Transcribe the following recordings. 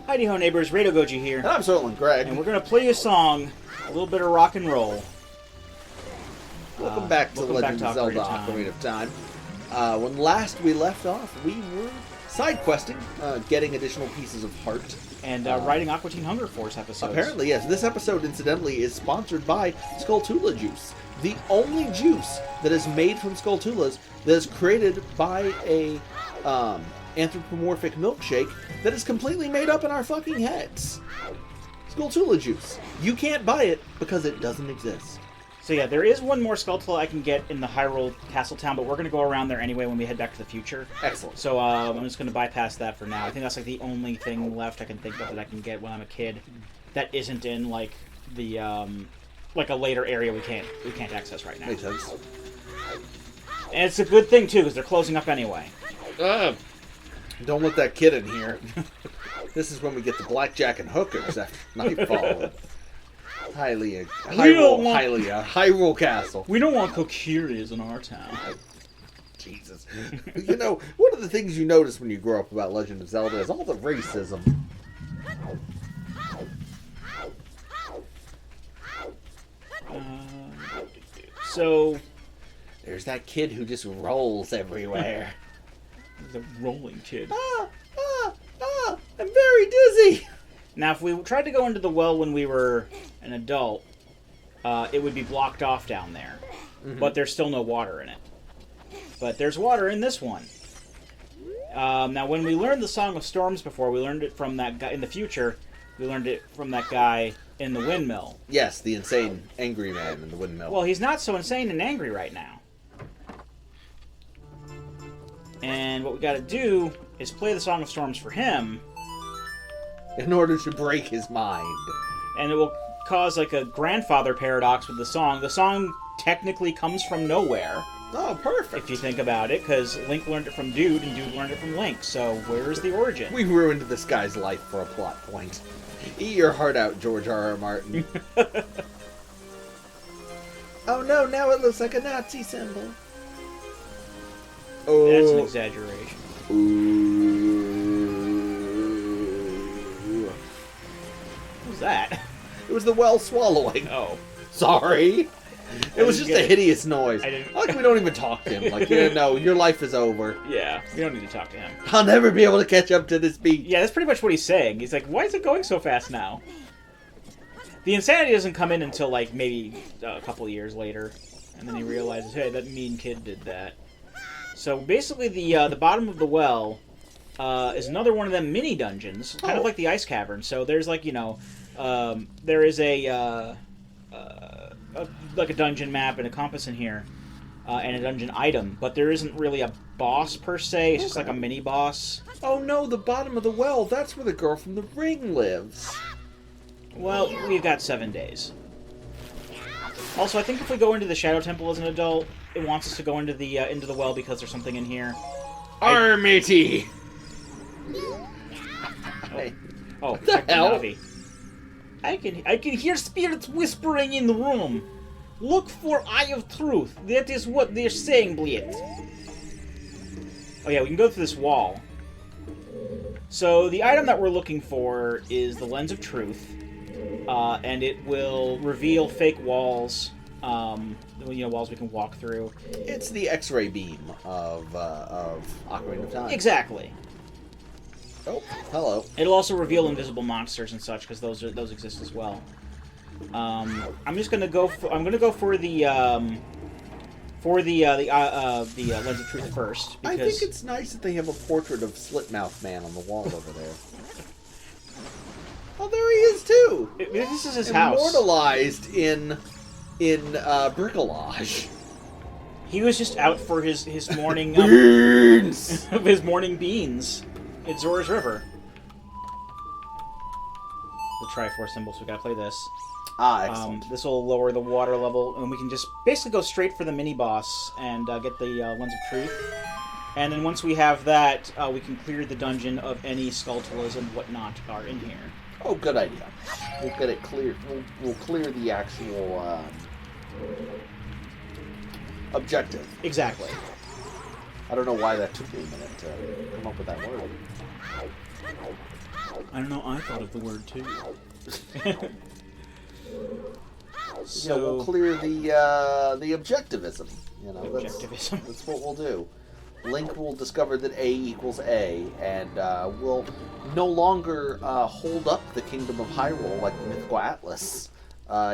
Heidi-ho neighbors, Radio Goji here. And I'm Sterling Greg. And we're going to play a song, a little bit of rock and roll. Welcome back to Legend of Zelda Ocarina of Time. When last we left off, we were side questing, getting additional pieces of heart. And writing Aqua Teen Hunger Force episodes. Apparently, yes. This episode, incidentally, is sponsored by Skulltula Juice. The only juice that is made from Skulltulas that is created by a anthropomorphic milkshake that is completely made up in our fucking heads. Skulltula Juice. You can't buy it because it doesn't exist. So yeah, there is one more Skulltula I can get in the Hyrule Castle Town, but we're going to go around there anyway when we head back to the future. Excellent. So I'm just going to bypass that for now. I think that's like the only thing left I can think of that I can get when I'm a kid that isn't in like the like a later area we can't access right now. Makes sense. And it's a good thing too because they're closing up anyway. Don't let that kid in here. This is when we get the blackjack and hookers after nightfall. Hyrule Castle. We don't want Kokiris in our town. Jesus. You know, one of the things you notice when you grow up about Legend of Zelda is all the racism. So... There's that kid who just rolls everywhere. The rolling kid. I'm very dizzy. Now, if we tried to go into the well when we were an adult, it would be blocked off down there. Mm-hmm. But there's still no water in it. But there's water in this one. Now, when we learned the Song of Storms before, we learned it from that guy in the future. We learned it from that guy in the windmill. Yes, the insane, angry man in the windmill. Well, he's not so insane and angry right now. And what we got to do is play the Song of Storms for him. In order to break his mind. And it will cause like a grandfather paradox with the song. The song technically comes from nowhere. Oh, perfect. If you think about it, because Link learned it from Dude, and Dude learned it from Link. So where's the origin? We ruined this guy's life for a plot point. Eat your heart out, George R.R. Martin. Oh no, now it looks like a Nazi symbol. Oh. That's an exaggeration. Ooh. What was that? It was the well swallowing. Oh. Sorry. It was just a hideous noise. Like we don't even talk to him. Like, yeah, no, your life is over. Yeah, we don't need to talk to him. I'll never be able to catch up to this beat. Yeah, that's pretty much what he's saying. He's like, why is it going so fast now? The insanity doesn't come in until, like, maybe a couple years later. And then he realizes, hey, that mean kid did that. So basically the bottom of the well is another one of them mini dungeons, kind of like the ice cavern. So there's like, you know, there is like a dungeon map and a compass in here, and a dungeon item, but there isn't really a boss per se. It's just like a mini boss. Oh no, the bottom of the well, that's where the girl from the ring lives. Well, we've got 7 days. Also, I think if we go into the Shadow Temple as an adult, it wants us to go into the well because there's something in here. Armity! Oh, the hell? Navi. I can hear spirits whispering in the room. Look for Eye of Truth. That is what they're saying, Bliet. Oh yeah, we can go through this wall. So the item that we're looking for is the Lens of Truth, and it will reveal fake walls. Walls we can walk through. It's the X-ray beam of Ocarina of Time. Exactly. Oh, hello. It'll also reveal invisible monsters and such because those exist as well. I'm gonna go for the Lens of Truth first. Because... I think it's nice that they have a portrait of Slitmouth Man on the wall over there. Oh, there he is too. This is his house. Immortalized in bricolage. He was just out for his morning beans. his morning beans at Zora's River. The Triforce symbols. We gotta play this. Excellent. This will lower the water level, and we can just basically go straight for the mini boss and get the Lens of Truth. And then once we have that, we can clear the dungeon of any Skulltulas and whatnot are in here. Oh, good idea. We'll get it cleared. We'll clear the actual objective. Exactly. I don't know why that took me a minute to come up with that word. I don't know, I thought of the word too. Yeah, we'll clear the objectivism. You know, Objectivism. That's what we'll do. Link will discover that A equals A, and will no longer hold up the Kingdom of Hyrule like the Mythical Atlas.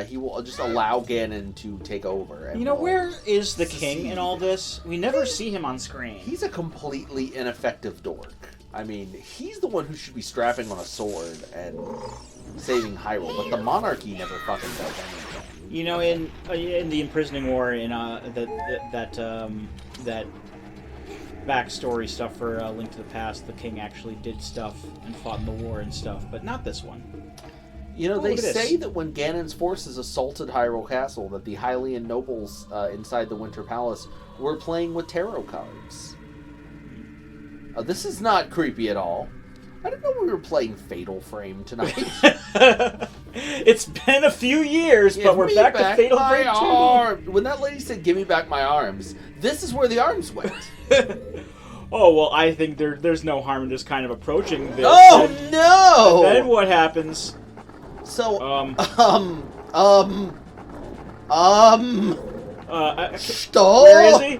He will just allow Ganon to take over. And you know, where is the king in all this? We never see him on screen. He's a completely ineffective dork. I mean, he's the one who should be strapping on a sword and saving Hyrule, but the monarchy never fucking does anything. You know, in the imprisoning war, in that backstory stuff for Link to the Past, the king actually did stuff and fought in the war and stuff, but not this one. You know, they say this. that when Ganon's forces assaulted Hyrule Castle, that the Hylian nobles inside the Winter Palace were playing with tarot cards. This is not creepy at all. I didn't know we were playing Fatal Frame tonight. It's been a few years, but we're back to Fatal Frame 2. When that lady said, "Give me back my arms," this is where the arms went. Oh, well, I think there's no harm in just kind of approaching this. Oh, no! And then what happens? So, stop! Where is he?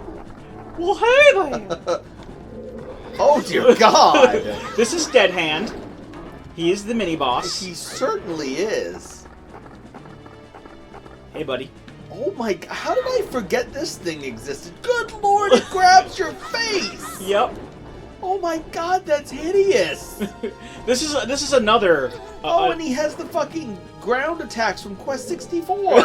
Well, hey there! Oh, dear God! This is Dead Hand. He is the mini-boss. He certainly is. Hey, buddy. Oh my God, how did I forget this thing existed? Good Lord, it grabs your face! Yep. Oh my God, that's hideous! This is another... and he has the fucking ground attacks from Quest 64!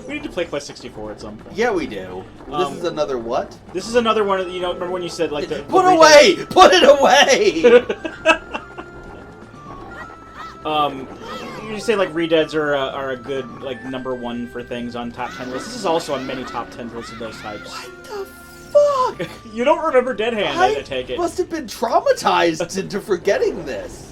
We need to play Quest 64 at some point. Yeah, we do. This is another what? This is another one of, you know, remember when you said, like, Put away! Put it away! You say, like, redeads are a good, like, #1 for things on top 10 lists. This is also on many top 10 lists of those types. What the fuck? You don't remember Dead Hand, I take it. Must have been traumatized into forgetting this.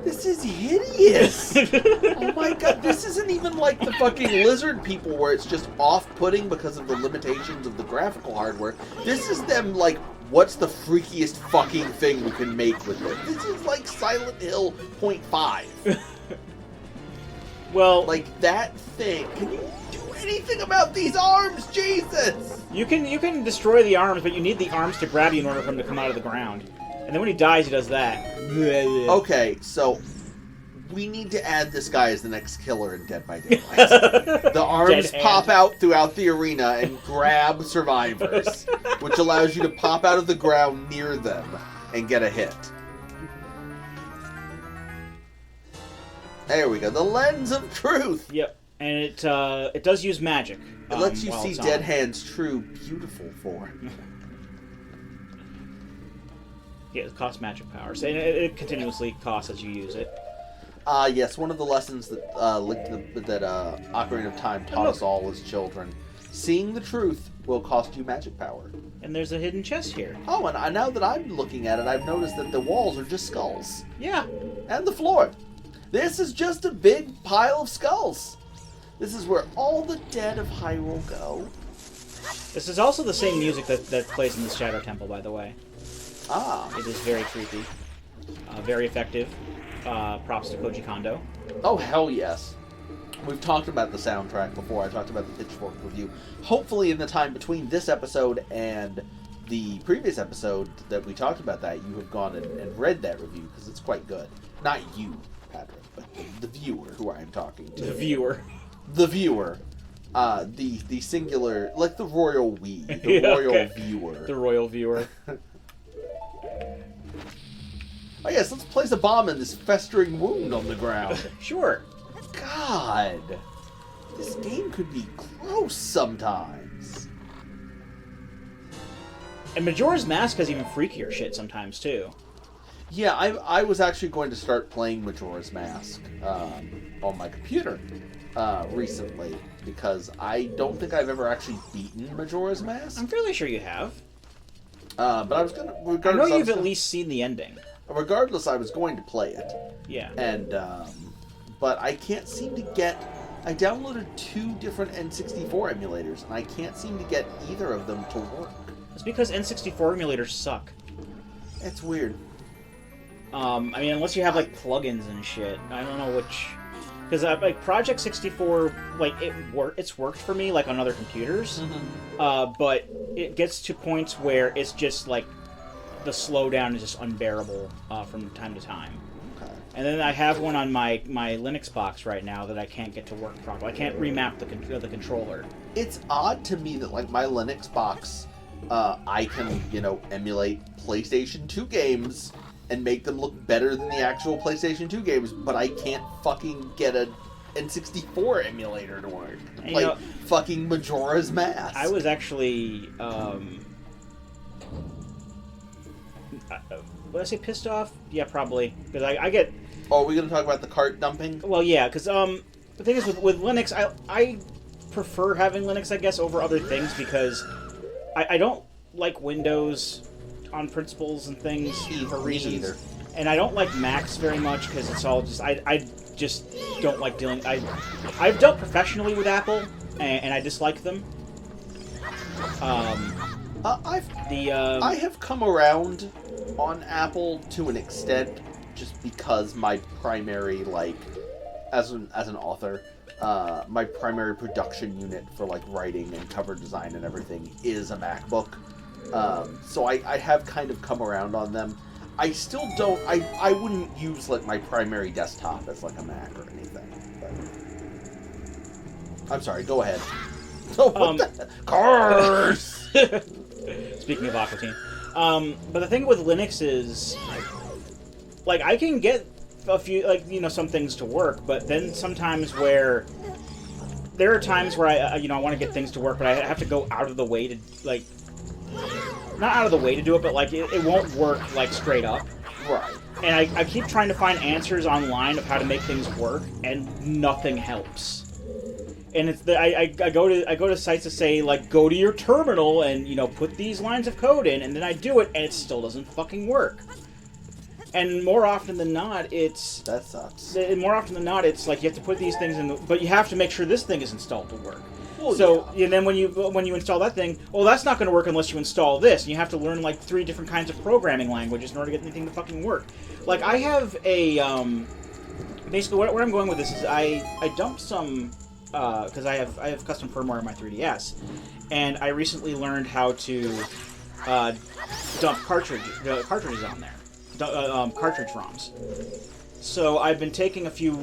This is hideous! Oh my God, this isn't even like the fucking lizard people where it's just off-putting because of the limitations of the graphical hardware. This is them like, what's the freakiest fucking thing we can make with it? This is like Silent Hill 0.5. Well, like that thing. Can you do anything about these arms, Jesus? you can destroy the arms, but you need the arms to grab you in order for him to come out of the ground. And then when he dies, he does that. Okay, so we need to add this guy as the next killer in Dead by Daylight. The arms pop out throughout the arena and grab survivors, which allows you to pop out of the ground near them and get a hit. There we go. The Lens of Truth. Yep, and it does use magic. It lets you while see it's Dead on. Hand's true, beautiful form. Yeah, it costs magic powers, and it continuously costs as you use it. Yes, one of the lessons that Ocarina of Time taught us all as children. Seeing the truth will cost you magic power. And there's a hidden chest here. Oh, and now that I'm looking at it, I've noticed that the walls are just skulls. Yeah. And the floor. This is just a big pile of skulls. This is where all the dead of Hyrule go. This is also the same music that plays in the Shadow Temple, by the way. Ah. It is very creepy. Very effective. Props to Koji Kondo. Oh, hell yes. We've talked about the soundtrack before. I talked about the Pitchfork review. Hopefully in the time between this episode and the previous episode that we talked about that, you have gone and read that review, because it's quite good. Not you, Patrick, but the viewer who I am talking to. The viewer. The viewer. The singular, like the royal we. The royal viewer. The royal viewer. Oh yes, let's place a bomb in this festering wound on the ground. Sure. God, this game could be gross sometimes. And Majora's Mask has even freakier shit sometimes, too. Yeah, I was actually going to start playing Majora's Mask on my computer recently, because I don't think I've ever actually beaten Majora's Mask. I'm fairly sure you have. But I was going to... I know you've at least seen the ending. Regardless, I was going to play it. Yeah. And, but I can't seem to get... I downloaded 2 different N64 emulators, and I can't seem to get either of them to work. It's because N64 emulators suck. It's weird. I mean, unless you have like plugins and shit. I don't know which. Because like Project 64, like it's worked for me like on other computers, but it gets to points where it's just like the slowdown is just unbearable from time to time. Okay. And then I have one on my Linux box right now that I can't get to work properly. I can't remap the controller. It's odd to me that like my Linux box, I can emulate PlayStation 2 games and make them look better than the actual PlayStation 2 games, but I can't fucking get a N64 emulator to work. And, like fucking Majora's Mask. I was actually, would I say pissed off? Yeah, probably. Because I get... Oh, are we going to talk about the cart dumping? Well, yeah, because the thing is with Linux, I prefer having Linux, I guess, over other things because I don't like Windows on principles and things for reasons. Either. And I don't like Macs very much because it's all just... I just don't like dealing... I've dealt professionally with Apple, and I dislike them. I have come around on Apple to an extent, just because my primary, like, as an author, my primary production unit for like writing and cover design and everything is a MacBook. So I have kind of come around on them. I still don't. I wouldn't use like my primary desktop as like a Mac or anything. But I'm sorry. Go ahead. Oh, what the cars? Speaking of Aqua Teen. But the thing with Linux is, like, I can get a few, like, some things to work, but then sometimes there are times where I want to get things to work, but I have to go out of the way to, like, not out of the way to do it, but, like, it won't work, like, straight up. Right. And I keep trying to find answers online of how to make things work, and nothing helps. And it's I go to sites that say, like, go to your terminal and put these lines of code in, and then I do it and it still doesn't fucking work. And more often than not, that sucks. More often than not, it's like you have to put these things in, but you have to make sure this thing is installed to work. Well, so and then when you install that thing, well, that's not going to work unless you install this, and you have to learn like 3 different kinds of programming languages in order to get anything to fucking work. Like I have a basically where I'm going with this is I dumped some. Because I have custom firmware on my 3DS, and I recently learned how to dump cartridges on there, cartridge ROMs. So I've been taking a few.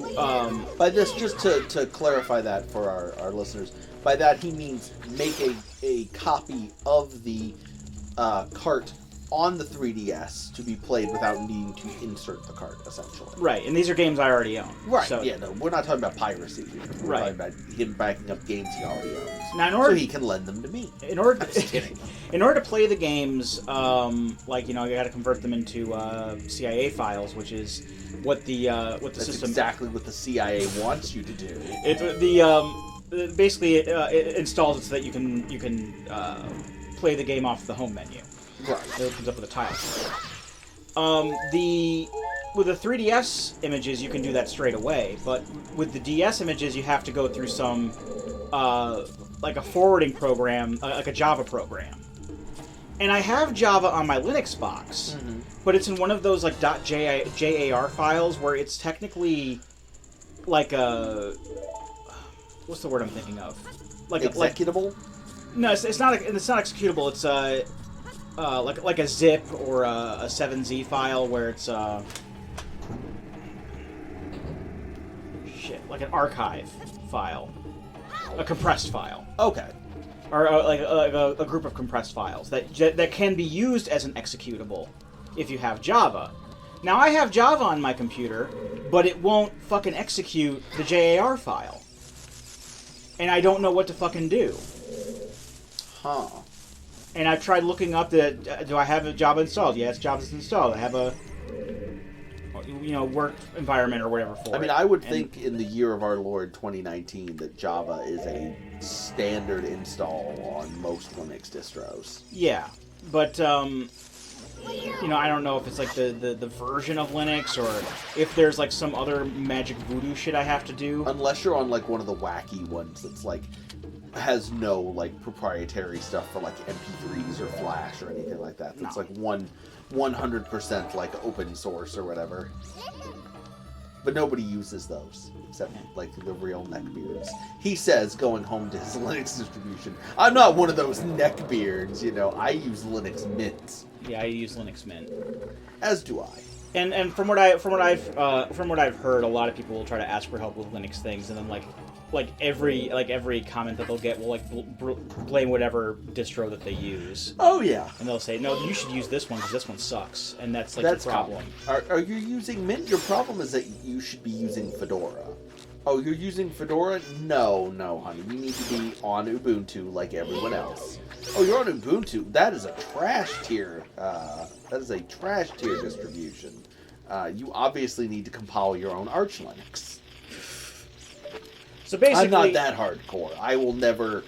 By this, just to clarify that for our listeners, by that he means make a copy of the cart on the 3DS to be played without needing to insert the cart, essentially. Right, and these are games I already own. Right, so, yeah, no, we're not talking about piracy here. We're talking about him backing up games he already owns. Now, so he can lend them to me. In order to play the games, like, you got to convert them into CIA files, which is what the That's system... exactly what the CIA wants you to do. Basically, it installs it so that you can play the game off the home menu. Right. It comes up with a tile. With the 3DS images, you can do that straight away, but with the DS images, you have to go through some, like a forwarding program, like a Java program. And I have Java on my Linux box, but it's in one of those, like, .jar files where it's technically like a... What's the word I'm thinking of? Like executable? No, it's not executable. It's like a zip or a 7z file where it's like an archive file, a compressed file. Okay. Or like a group of compressed files that can be used as an executable if you have Java. Now I have Java on my computer, but it won't fucking execute the JAR file, and I don't know what to fucking do. Huh. And I've tried looking up do I have a Java installed? Yes, Java's installed. I have a work environment or whatever for it. I mean, I would think in the year of our Lord 2019 that Java is a standard install on most Linux distros. Yeah, but you know, I don't know if it's like the version of Linux or if there's like some other magic voodoo shit I have to do. Unless you're on like one of the wacky ones that's like has no like proprietary stuff for like MP3s or Flash or anything like that. That's like 100% like open source or whatever. But nobody uses those except like the real neckbeards. He says going home to his Linux distribution. I'm not one of those neckbeards, you know. I use Linux Mint. Yeah, I use Linux Mint. As do I. And from what I've heard, a lot of people will try to ask for help with Linux things, and then like every comment that they'll get will like blame whatever distro that they use. Oh yeah. And they'll say, no, you should use this one because this one sucks, and that's like your problem. Are you using Mint? Your problem is that you should be using Fedora. Oh, you're using Fedora? No, honey. You need to be on Ubuntu like everyone else. Oh, you're on Ubuntu. That is a trash tier. That is a trash tier distribution. You obviously need to compile your own Arch Linux. So basically, I'm not that hardcore. I will never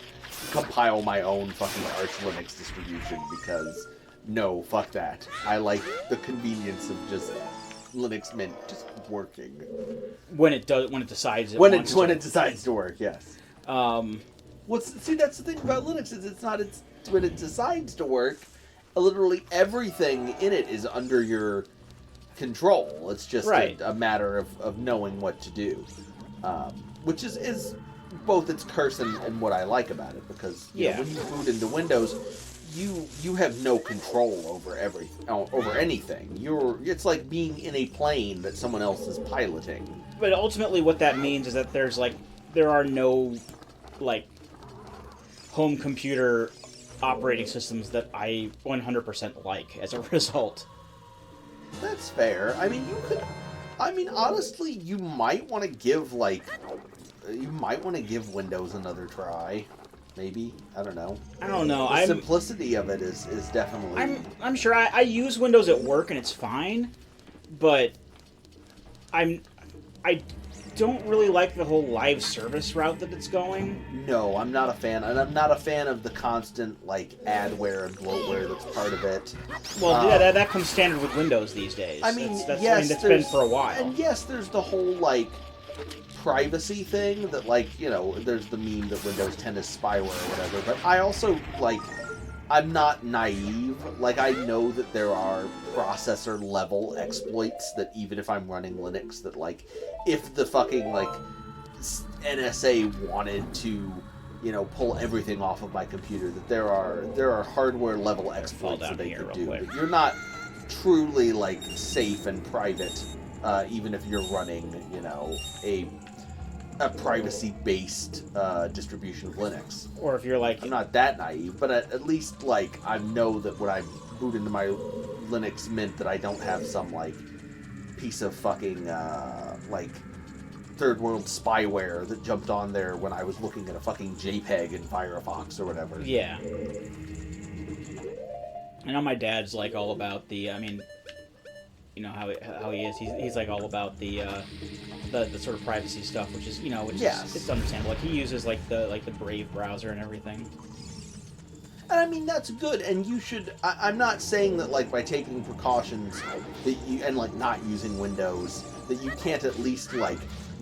compile my own fucking Arch Linux distribution because no, fuck that. I like the convenience of just Linux Mint just working when it decides when it decides to work. Yes. What's that's the thing about Linux is it's when it decides to work, literally everything in it is under your control. It's just a matter of knowing what to do, which is both its curse and what I like about it, because you know, when you boot into Windows, you have no control over anything. It's like being in a plane that someone else is piloting. But ultimately, what that means is that there are no like home computer operating systems that I 100% like as a result. That's fair. I mean, honestly, you might want to give Windows another try. Maybe. I don't know. The simplicity of it is definitely... I'm sure I use Windows at work and it's fine, but I don't really like the whole live service route that it's going. No, I'm not a fan. And I'm not a fan of the constant, like, adware and bloatware that's part of it. Well, that comes standard with Windows these days. I mean, that's been for a while. And yes, there's the whole, like, privacy thing that, like, you know, there's the meme that Windows 10 is spyware or whatever. But I also, like... I'm not naive. Like, I know that there are processor-level exploits that even if I'm running Linux, that, like, if the fucking, like, NSA wanted to, you know, pull everything off of my computer, that there are hardware-level exploits that they could do. But you're not truly, like, safe and private, even if you're running, you know, a privacy-based distribution of Linux. Or if you're like... I'm not that naive, but at least, like, I know that when I boot into my Linux Mint that I don't have some, like, piece of fucking, like, third-world spyware that jumped on there when I was looking at a fucking JPEG in Firefox or whatever. Yeah. I know my dad's, like, all about the... I mean... You know how he is. He's like all about the sort of privacy stuff, which is it's understandable. Like he uses like the Brave browser and everything. And I mean that's good. And you should. I'm not saying that like by taking precautions that you and like not using Windows that you can't at least like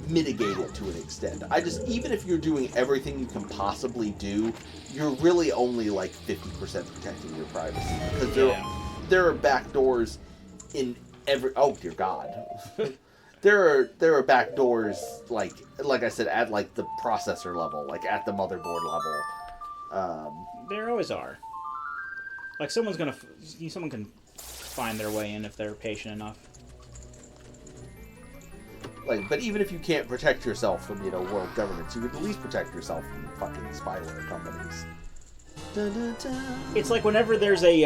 mitigate it to an extent. Even if you're doing everything you can possibly do, you're really only like 50% protecting your privacy because there are backdoors in oh dear God. there are backdoors like I said at like the processor level, like at the motherboard level. There always are. Like someone can find their way in if they're patient enough. Like, but even if you can't protect yourself from world governments, you could at least protect yourself from fucking spyware companies. Dun, dun, dun. It's like whenever there's a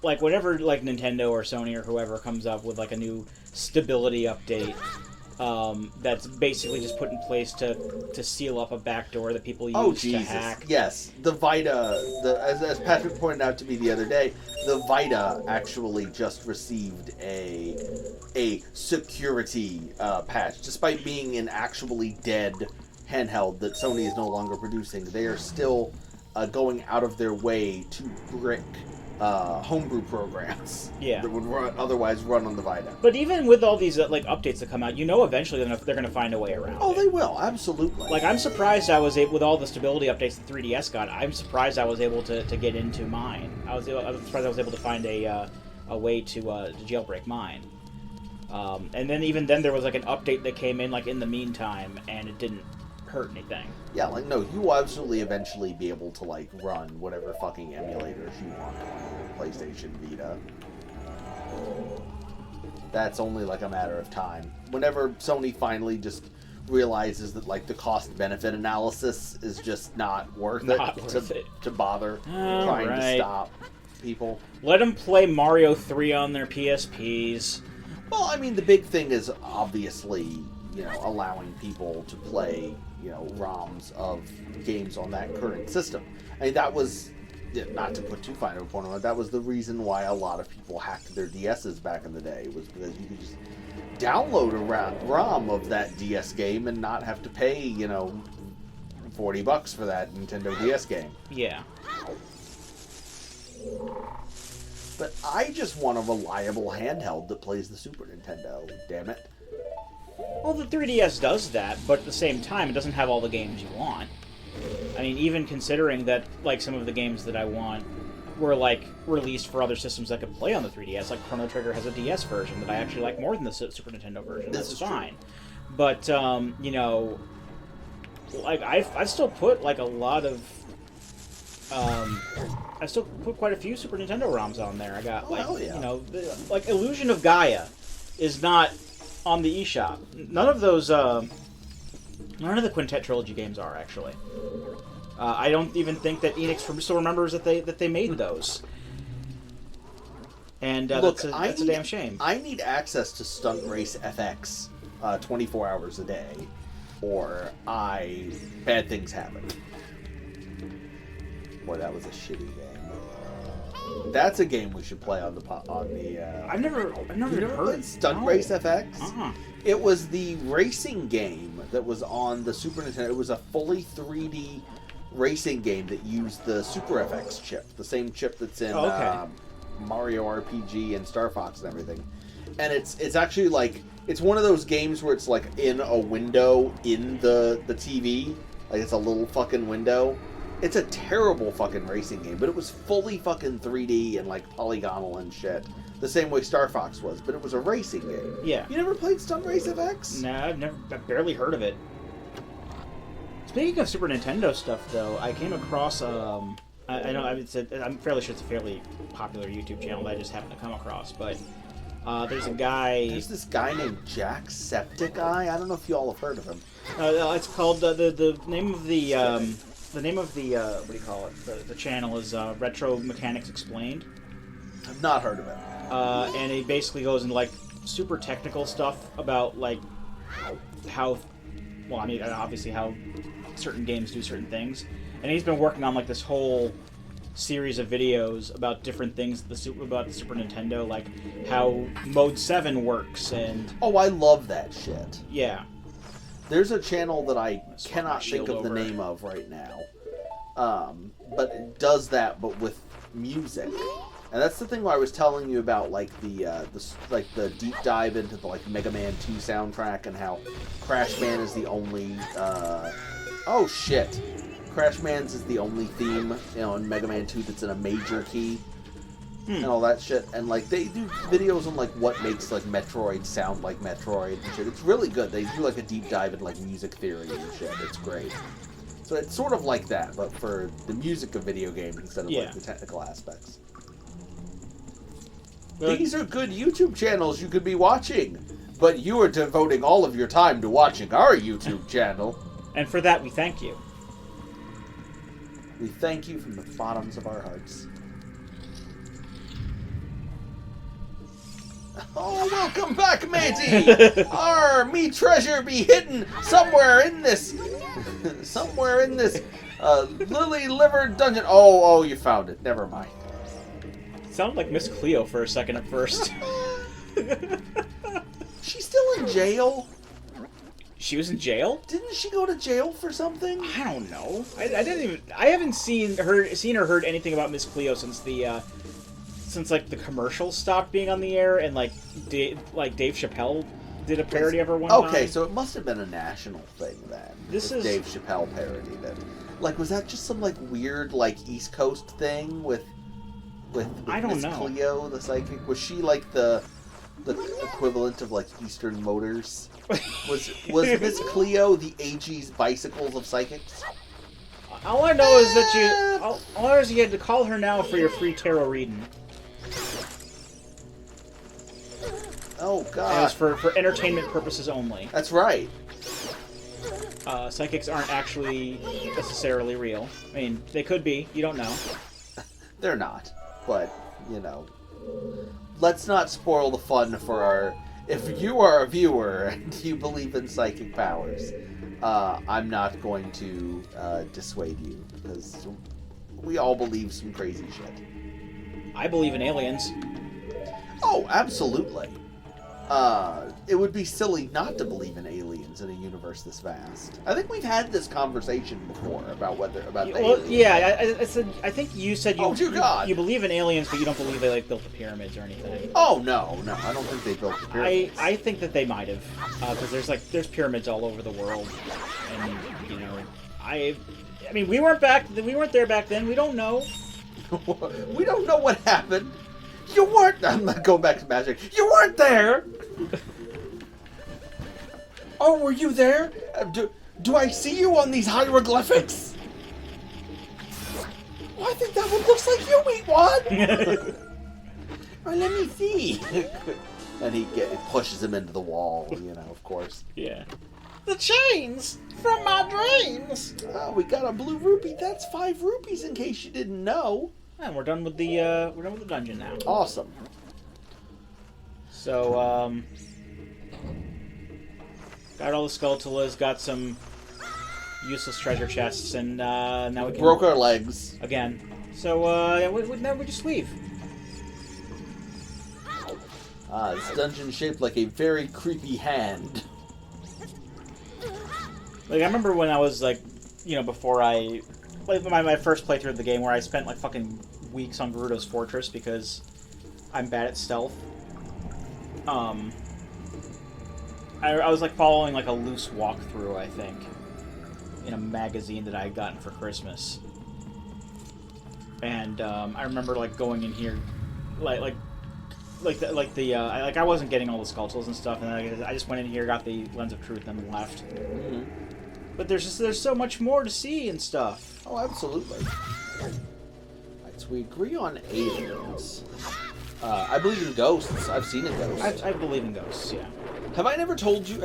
whenever Nintendo or Sony or whoever comes up with like a new stability update that's basically just put in place to seal up a backdoor that people use to hack. Yes, the Vita, as Patrick pointed out to me the other day, the Vita actually just received a security patch. Despite being an actually dead handheld that Sony is no longer producing, they are still going out of their way to brick homebrew programs Yeah. that would otherwise run on the Vita. But even with all these like updates that come out, eventually they're going to find a way around. Oh, it. they will, absolutely. Like, I'm surprised I was able, with all the stability updates the 3DS got, I'm surprised I was able to get into mine. I was surprised I was able to find a way to jailbreak mine. And then even then there was like an update that came in like in the meantime, and it didn't hurt anything. Yeah, like, no, you will absolutely eventually be able to, like, run whatever fucking emulators you want on your PlayStation Vita. That's only, like, a matter of time. Whenever Sony finally just realizes that, like, the cost-benefit analysis is just not worth it to bother trying to stop people. Let them play Mario 3 on their PSPs. Well, I mean, the big thing is obviously, allowing people to play, ROMs of games on that current system. I mean, that was, not to put too fine of a point on it, that was the reason why a lot of people hacked their DSs back in the day, was because you could just download a ROM of that DS game and not have to pay, $40 for that Nintendo DS game. Yeah. But I just want a reliable handheld that plays the Super Nintendo, damn it. Well, the 3DS does that, but at the same time, it doesn't have all the games you want. I mean, even considering that, like, some of the games that I want were, like, released for other systems that could play on the 3DS, like Chrono Trigger has a DS version that I actually like more than the Super Nintendo version. That's fine. True. But, like, I still put, like, a lot of... I still put quite a few Super Nintendo ROMs on there. I got, like Illusion of Gaia is not on the eShop. None of those, none of the Quintet Trilogy games are, actually. I don't even think that Enix still remembers that they made those. And Look, that's a damn shame. I need access to Stunt Race FX 24 hours a day, or bad things happen. Boy, that was a shitty game. That's a game we should play on the. I've never heard Stunt Race FX. Uh-huh. It was the racing game that was on the Super Nintendo. It was a fully 3D racing game that used the Super FX chip, the same chip that's in Mario RPG and Star Fox and everything. And it's actually like, it's one of those games where it's like in a window in the TV, like it's a little fucking window. It's a terrible fucking racing game, but it was fully fucking 3D and like polygonal and shit. The same way Star Fox was, but it was a racing game. Yeah. You never played Stunt Race FX? No, I've barely heard of it. Speaking of Super Nintendo stuff, though, I came across, I'm fairly sure it's a fairly popular YouTube channel that I just happened to come across, but there's a guy... There's this guy named Jacksepticeye. I don't know if you all have heard of him. It's called, the name of the... The name of the, what do you call it? The channel is Retro Mechanics Explained. I've not heard of it. And he basically goes into, like, super technical stuff about, like, how... Well, I mean, obviously how certain games do certain things. And he's been working on, like, this whole series of videos about different things about the Super Nintendo, like how Mode 7 works and... Oh, I love that shit. Yeah. There's a channel that I cannot think of the name of right now, but it does that, but with music. And that's the thing where I was telling you about, like the deep dive into the Mega Man 2 soundtrack and how Crash Man is the only. Oh shit! Crash Man's is the only theme, in Mega Man 2 that's in a major key. And all that shit, and they do videos on what makes Metroid sound like Metroid and shit. It's really good. They do a deep dive in music theory and shit. It's great. So it's sort of like that, but for the music of video games instead of the technical aspects. These are good YouTube channels you could be watching, but you are devoting all of your time to watching our YouTube channel. And for that, we thank you. We thank you from the bottoms of our hearts. Oh, welcome back, matey! Me treasure be hidden somewhere in this lily-livered dungeon. Oh, you found it. Never mind. Sounded like Miss Cleo for a second at first. She's still in jail? She was in jail? Didn't she go to jail for something? I don't know. I haven't seen or heard anything about Miss Cleo since the since like the commercials stopped being on the air and like Dave Chappelle did a parody of her one time. Okay, so it must have been a national thing then. This if is Dave Chappelle parodied it. Like, was that just some like weird like East Coast thing with I don't Miss know. Cleo the psychic? Was she like the equivalent of like Eastern Motors? Was Miss Cleo the AG's bicycles of psychics? All I know is that all I know is you had to call her now for your free tarot reading. Oh And it God! was for entertainment purposes only. That's right. Psychics aren't actually necessarily real. I mean, they could be. You don't know. They're not, but you know, let's not spoil the fun for our. If you are a viewer and you believe in psychic powers, I'm not going to dissuade you because we all believe some crazy shit. I believe in aliens. Oh, absolutely. It would be silly not to believe in aliens in a universe this vast. I think we've had this conversation before about the aliens. Yeah, I think you said Oh, dear God. you believe in aliens, but you don't believe they like built the pyramids or anything. Oh no, I don't think they built the pyramids. I think that they might have, because there's pyramids all over the world, and you know, I mean we weren't there back then. We don't know. We don't know what happened. You weren't. I'm not going back to magic. You weren't there. Oh, were you there? Do I see you on these hieroglyphics? Oh, I think that one looks like you, eat one. Well, let me see. And it pushes him into the wall. You know, of course. Yeah. The chains from my dreams. Oh, we got a blue rupee. That's 5 rupees, in case you didn't know. And we're done with the dungeon now. Awesome. So got all the Skulltulas, got some useless treasure chests, and now we can Broke our legs again. So now we just leave. This dungeon shaped like a very creepy hand. Like I remember when I was like, you know, before I. Like my first playthrough of the game where I spent like fucking weeks on Gerudo's Fortress because I'm bad at stealth. I was like following like a loose walkthrough, I think, in a magazine that I had gotten for Christmas. And I remember like going in here, I wasn't getting all the Skulltulas and stuff, and I just went in here, got the Lens of Truth, and left. Mm-hmm. But there's so much more to see and stuff. Oh, absolutely. Right, so we agree on aliens. I believe in ghosts. I've seen a ghost. I believe in ghosts, yeah. Have I ever told you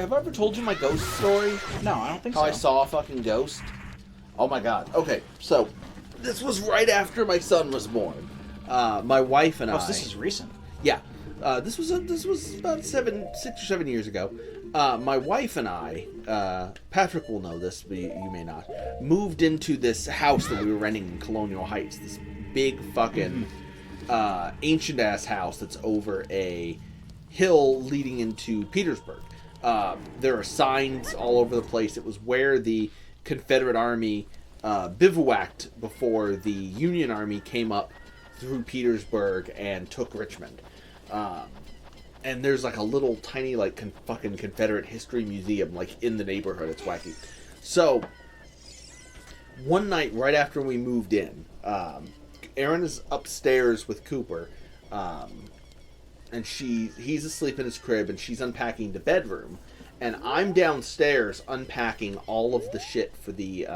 my ghost story? No, I don't think How so. I saw a fucking ghost? Oh my God. Okay, so this was right after my son was born. My wife and I. Oh, so this is recent. Yeah. This was about 6 or 7 years ago. My wife and I, Patrick will know this, but you may not, moved into this house that we were renting in Colonial Heights. This big fucking ancient ass house that's over a hill leading into Petersburg. There are signs all over the place. It was where the Confederate Army bivouacked before the Union Army came up through Petersburg and took Richmond. And there's like a little tiny like fucking Confederate history museum like in the neighborhood. It's wacky. So one night right after we moved in, Aaron is upstairs with Cooper, and he's asleep in his crib and she's unpacking the bedroom, and I'm downstairs unpacking all of the shit for the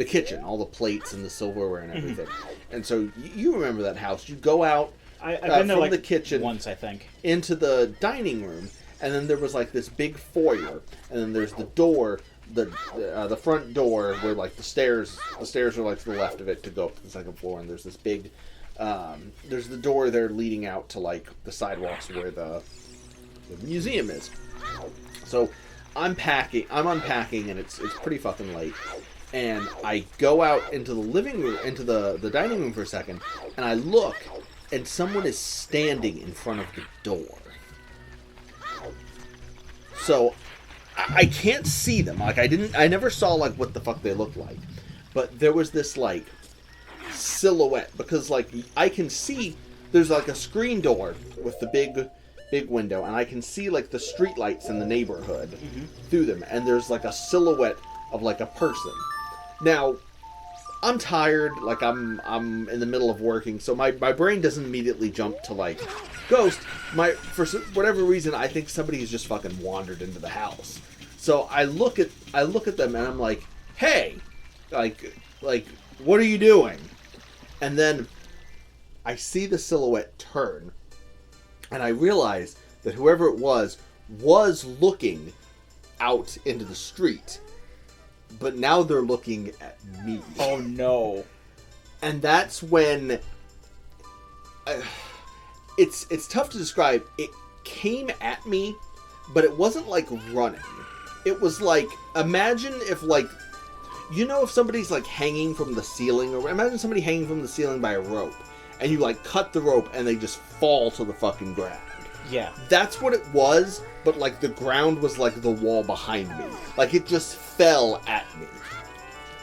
kitchen, all the plates and the silverware and everything. And so you remember that house? You go out. I've been there from like the kitchen once, I think, into the dining room, and then there was like this big foyer, and then there's the door, the front door where like the stairs are like to the left of it to go up to the second floor, and there's this big, there's the door there leading out to like the sidewalks where the museum is. So I'm unpacking, and it's pretty fucking late, and I go out into the living room, into the dining room for a second, and I look. And someone is standing in front of the door. So I can't see them. Like I never saw like what the fuck they looked like. But there was this like silhouette, because like I can see there's like a screen door with the big window, and I can see like the street lights in the neighborhood through them, and there's like a silhouette of like a person. Now, I'm tired, like I'm in the middle of working, so my brain doesn't immediately jump to like ghost. For whatever reason, I think somebody's just fucking wandered into the house. So I look at them and I'm like, hey, like what are you doing? And then I see the silhouette turn, and I realize that whoever it was looking out into the street. But now they're looking at me. Oh no! And that's when it's tough to describe. It came at me, but it wasn't like running. It was like, imagine if like, you know, if somebody's like hanging from the ceiling, or imagine somebody hanging from the ceiling by a rope, and you like cut the rope and they just fall to the fucking ground. Yeah. That's what it was, but like the ground was like the wall behind me. Like it just fell at me.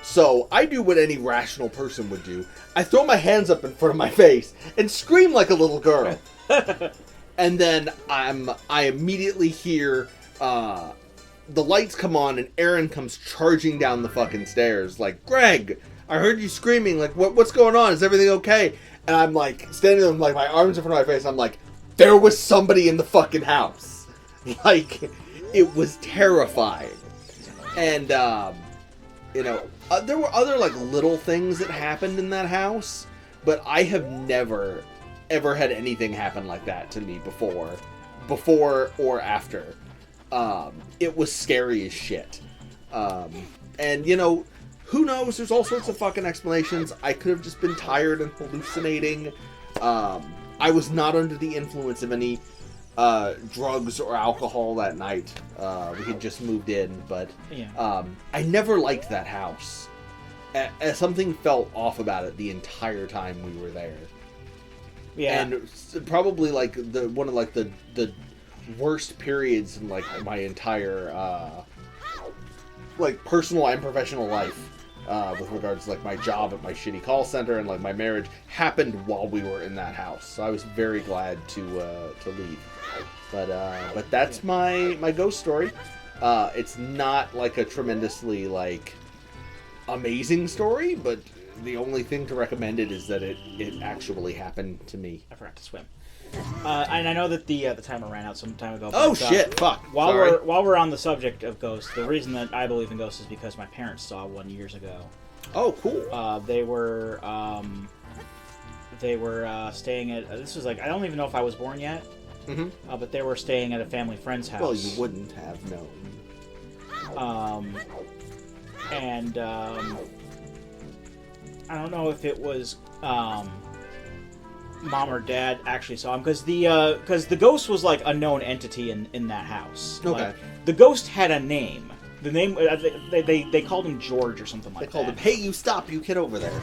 So I do what any rational person would do. I throw my hands up in front of my face and scream like a little girl. And then I immediately hear the lights come on and Aaron comes charging down the fucking stairs. Like, Greg, I heard you screaming. Like, what's going on? Is everything okay? And I'm like standing there with like my arms in front of my face. I'm like, there was somebody in the fucking house. Like, it was terrifying. And, you know, there were other, like, little things that happened in that house, but I have never, ever had anything happen like that to me before or after. It was scary as shit. And, you know, who knows? There's all sorts of fucking explanations. I could have just been tired and hallucinating. I was not under the influence of any drugs or alcohol that night. We had just moved in, but I never liked that house. Something felt off about it the entire time we were there. Yeah, and probably like one of like the worst periods in like my entire like personal and professional life. With regards to like my job at my shitty call center and like my marriage happened while we were in that house, so I was very glad to leave. But that's my ghost story. It's not like a tremendously like amazing story, but the only thing to recommend it is that it actually happened to me. I forgot to swim. And I know that the timer ran out some time ago. Oh shit! Fuck. While we're on the subject of ghosts, the reason that I believe in ghosts is because my parents saw one years ago. Oh, cool. They were staying at. This was like, I don't even know if I was born yet. Mm-hmm. But they were staying at a family friend's house. Well, you wouldn't have known. I don't know if it was mom or dad actually saw him, because the ghost was like a known entity in that house. Okay. Like, the ghost had a name. The name they called him George or something like that. They called him, "Hey, you stop, you kid over there."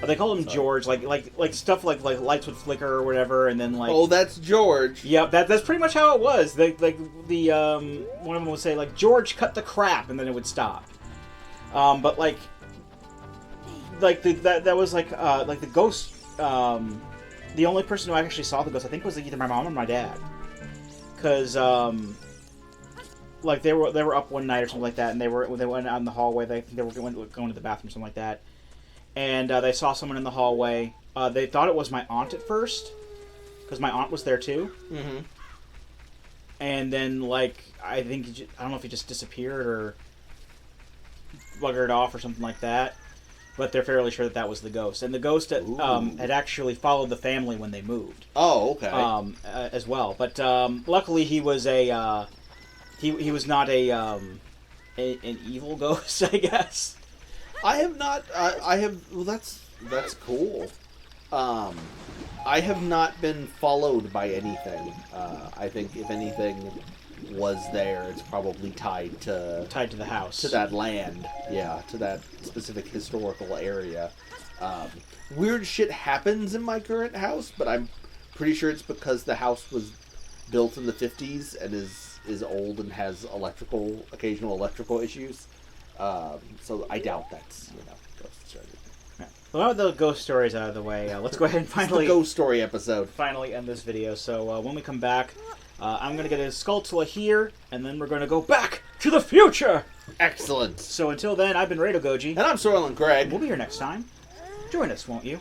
They called him George, like stuff like lights would flicker or whatever, and then like. Oh, that's George. Yeah, that's pretty much how it was. One of them would say like, "George, cut the crap," and then it would stop. But that was like the ghost. The only person who actually saw the ghost, I think, was either my mom or my dad, because like they were up one night or something like that, and they went out in the hallway. They were going to the bathroom or something like that, and they saw someone in the hallway. They thought it was my aunt at first, because my aunt was there too. Mm-hmm. And then I don't know if he just disappeared or buggered off or something like that. But they're fairly sure that was the ghost. And the ghost had actually followed the family when they moved. Oh, okay. As well. But luckily he was he was not an evil ghost, I guess. I have not. Well, that's cool. I have not been followed by anything. I think if anything was there, it's probably tied to the house, to that land, to that specific historical area. Weird shit happens in my current house, but I'm pretty sure it's because the house was built in the 50s and is old and has occasional electrical issues. So I doubt that's ghosts or anything. Well, now with the ghost stories out of the way, let's go ahead and It's finally the ghost story episode. end this video. So when we come back, I'm going to get a Skulltula here, and then we're going to go back to the future! Excellent. So until then, I've been Rado Goji. And I'm Soylent Greg. We'll be here next time. Join us, won't you?